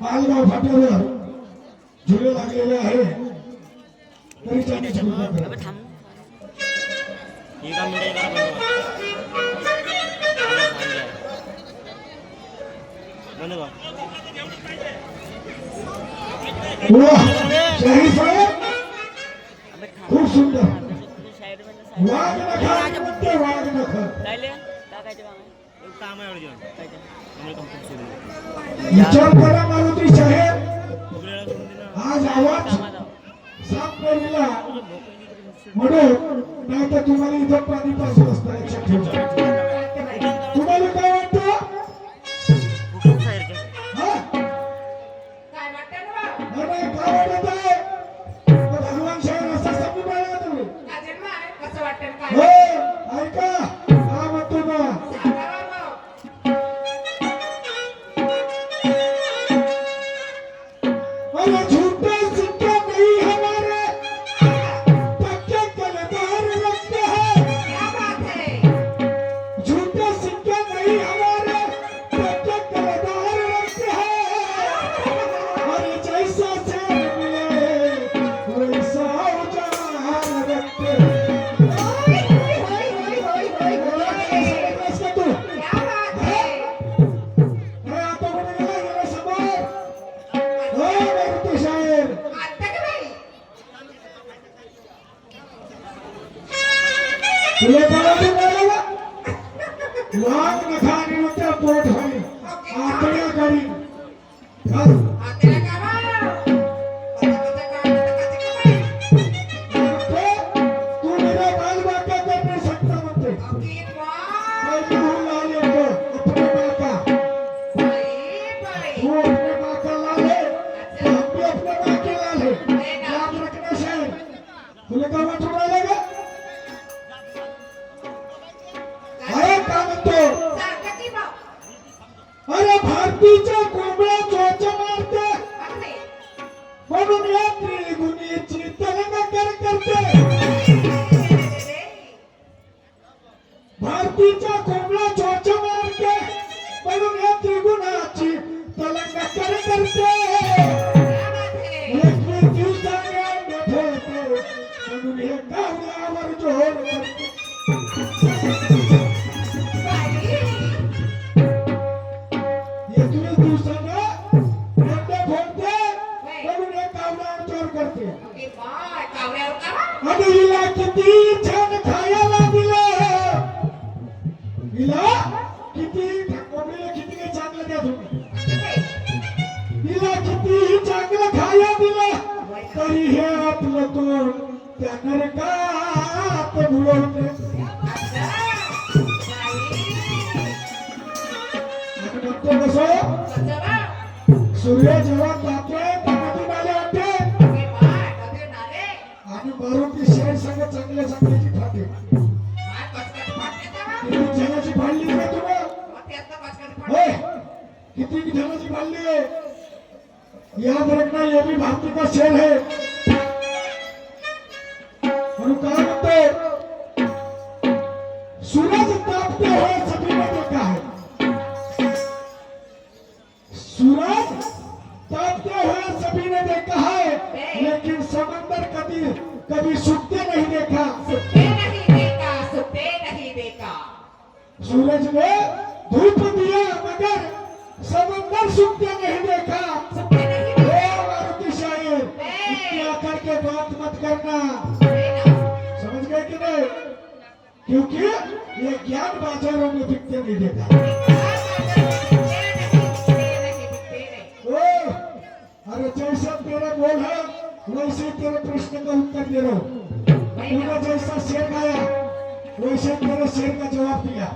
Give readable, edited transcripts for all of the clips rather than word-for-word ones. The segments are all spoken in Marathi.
मालगाव फाट्यावर झुले लागलेले आहे तरी जाण्याची कृपा करा. शाहीर साहेब खूप सुंदर वाघ नखा म्हणते वाघ नखा विचार करा मारुती साहेब आज आवाज साफ करूया म्हणून नाही तर तुम्हाला इथं पाणी पासून असतं लक्षात ठेवा. तुम्हाला काय वाटतं काय वाटत आहे भगवान शाहीर असा समजून राहिला तुम्ही हो ऐका हा म्हणतो ना अरे झूठे सिक्के नहीं हमारे पक्के कलदार रखते हैं. क्या बात है झूठे सिक्के नहीं हमारे पक्के कलदार रखते हैं. अरे जैसा शेर मिले वैसा उजाड़ रखते हैं. तुला कळालं मला वाघ नखाने होत्या पोट होई आतड्या गाडी तू मेरा बाल बाका कर नहीं सकता म्हणते मैं तू लाले को अपने माँ का तू अपने माँ का लाले हम भी अपने माँ के लाले याद रखना शायद तुला काय वाटून राहिलं का अरे भारतीच्या कोंबड्या चोच मारते म्हणून या त्रिगुणीची तरंग करते. भारतीच्या कोंबड्या चोच मारते म्हणून या त्रिगुणाची तरंग करते. 21 दिवसाने अंडे फोडते म्हणून हे गावड्यावर जोर करते. आणि हिला किती छान खायला दिलं हिला किती कोंबडीला किती काही चांगलं द्या तुम्ही हिला किती चांगलं खायला दिलं तरी हे आपलं तोंड त्या नरकात बुडवते. म्हणतो कसं सूर्य जेव्हा जाते त्यामध्ये नाले वाटते आणि मारुती शहर संघ चांगल्या चांगल्याची खाते किती जनाची फाडली का तुला होय किती जनाची फाडली है याद रखना ये भी भारती का शेर है. म्हणून काय म्हणते सूरज तापते हुए सभी ने देखा है. सूरज तापते हुए सभी ने देखा है लेकिन समंदर कभी सूखते नहीं देखा. सूरज ने धूप दिया मगर समंदर सूखते नहीं देखा. मारुति शायर इतनी आकर के बात मत करना समझ गए कि नहीं क्योंकि ये ज्ञान बाजारों में बिकते नहीं देखा. अरे जैसा तेरा बोल है वैसे तेरे प्रश्न का उत्तर दे रहा हूँ. तूने जैसा शेर गाया वैसे तेरे शेर का जवाब दिया.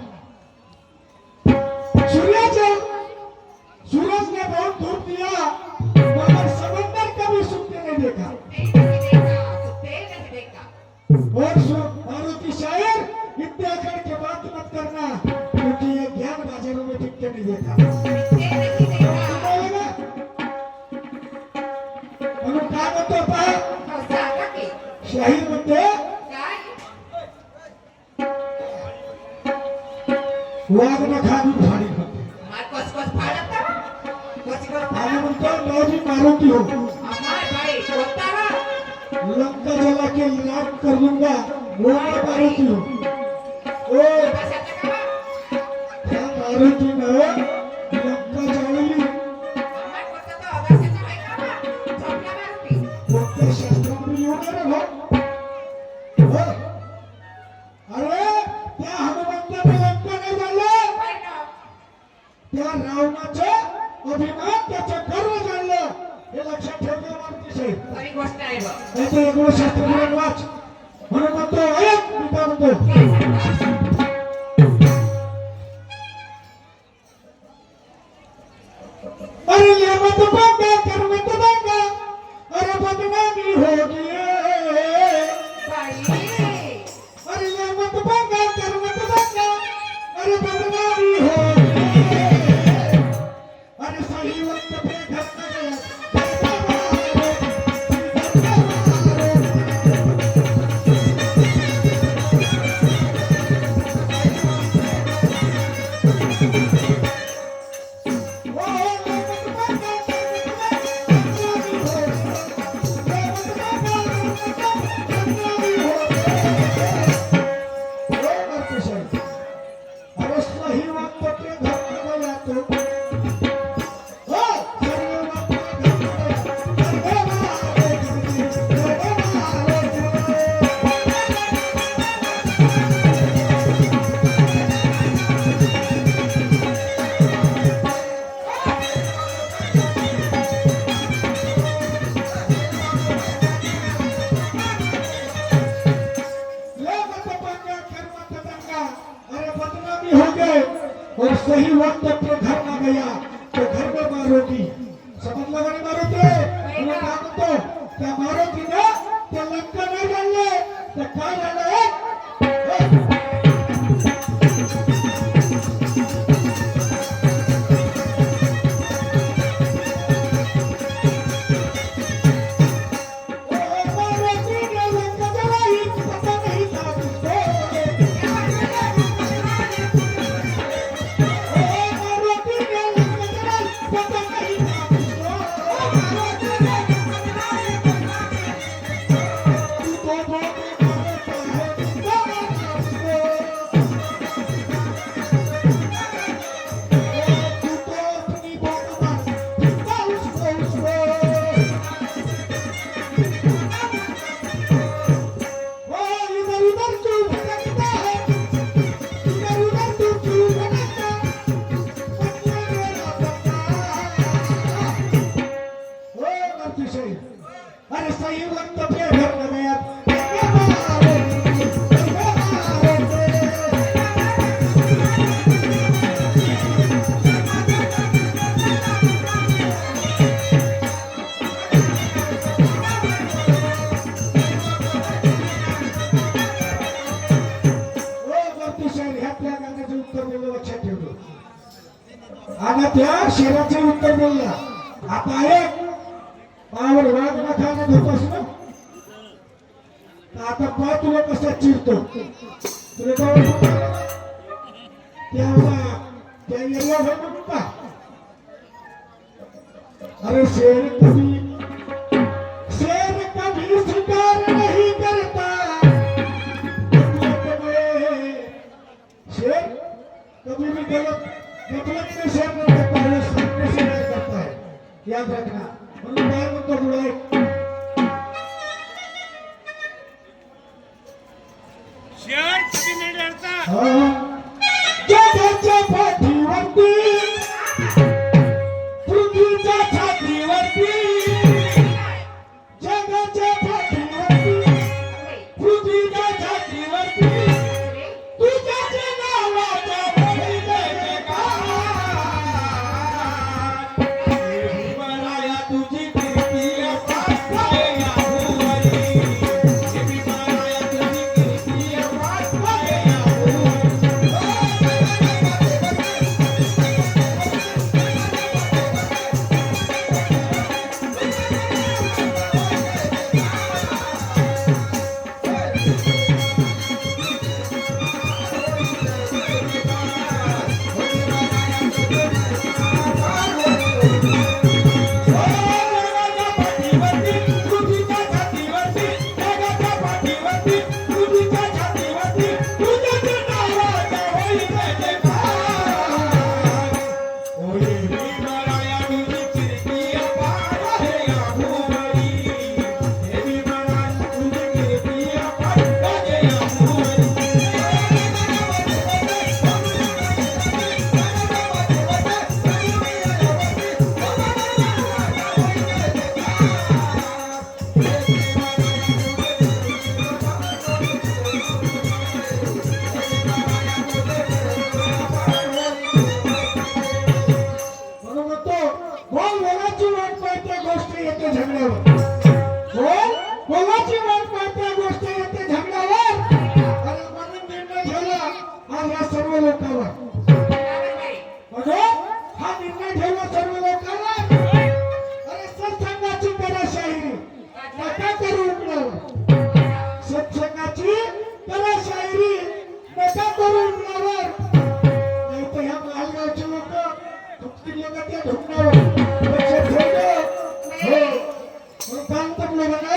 सूरज ने बहुत धूप दिया मगर समंदर कभी सूखते नहीं देखा. और मारुति शायर इतने आकर के बात मत करना क्योंकि ये ज्ञान बाजारों में बिकते नहीं देखा. शाहीर म्हणते वाघ नखा फाडी आणि म्हणतो मैं भी मारुति हूँ लंका जला के लाख कर दूंगा वो मैं मारुति हूँ ओ त्या मारुतीनं लंका जाळली कोणत्या शास्त्रामध्ये येणार हो अरे त्या हनुमंताने लंका नाही जाळलं त्या रावणाचं अभिमान त्याचं गर्व जाणलं हे लक्षात ठेवलं मारुती साहेब नाहीतर एवढं शास्त्र पुराण वाच म्हणून म्हणतो ऐक मी काय म्हणतो अरे ये मत पंगा कर मत दंगा अरे बदनामी होगी अरे ये मत पंगा कर मत दंगा अरे बदनामी होगी अरे सही वक्त पे घर न गया अरे सही वक्त पे घर न गया तो हो गए और सही वक्त पे घर ना गया तो घर में मारोगी समझ लगा नहीं मारोगे तुम्हें क्या म्हणतो त्या मारोगी ना त्या लंका नाही जाणले तर काय झालं अरे सही वक्त पे घर न गया आणि त्या शेराचे उत्तर बोलला आता एक पावर वाघ नखाने धरतोस ना आता पा तुला कसा चिरतो तुला तेव्हा त्या एरिया म्हणून का अरे शेर कभी शिकार नहीं करता शेर कभी भी गलत मतलब में शेर नहीं करता है सामने से शेर करता है याद रखना म्हणून काय म्हणतो पुढे शेर कधी नाही लढता जगाच्या पाठीवरती पृथ्वीच्या छातीवरती जगाच्या पाठीवरती पृथ्वीच्या छातीवरती तुझ्याच नावाचा बळी जयकार विमानाया तुझी कीर्ती वाचवाया भुवरी विमानाया तुझी कीर्ती वाचवाया भुवरी येते झगड्यावर. कोण कोणाची वाट पाहते गोष्ट येते झगड्यावर. आणि म्हणून निर्णय ठेवला आज या सर्व लोकांवर. म्हणून हा निर्णय ठेवला सर्व लोकांवर. अरे सत्संगाची करा शाहिरी नका करू उघड्यावर. सत्संगाची करा शाहिरी नका करू उघड्यावर. नाही तर ह्या महालगावचे लोक तुमची लोक त्या ढुकण्यावर लक्ष ठेवलं. हो म्हणून सांगतो लोकांना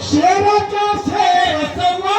शेराच्या शेर संवाद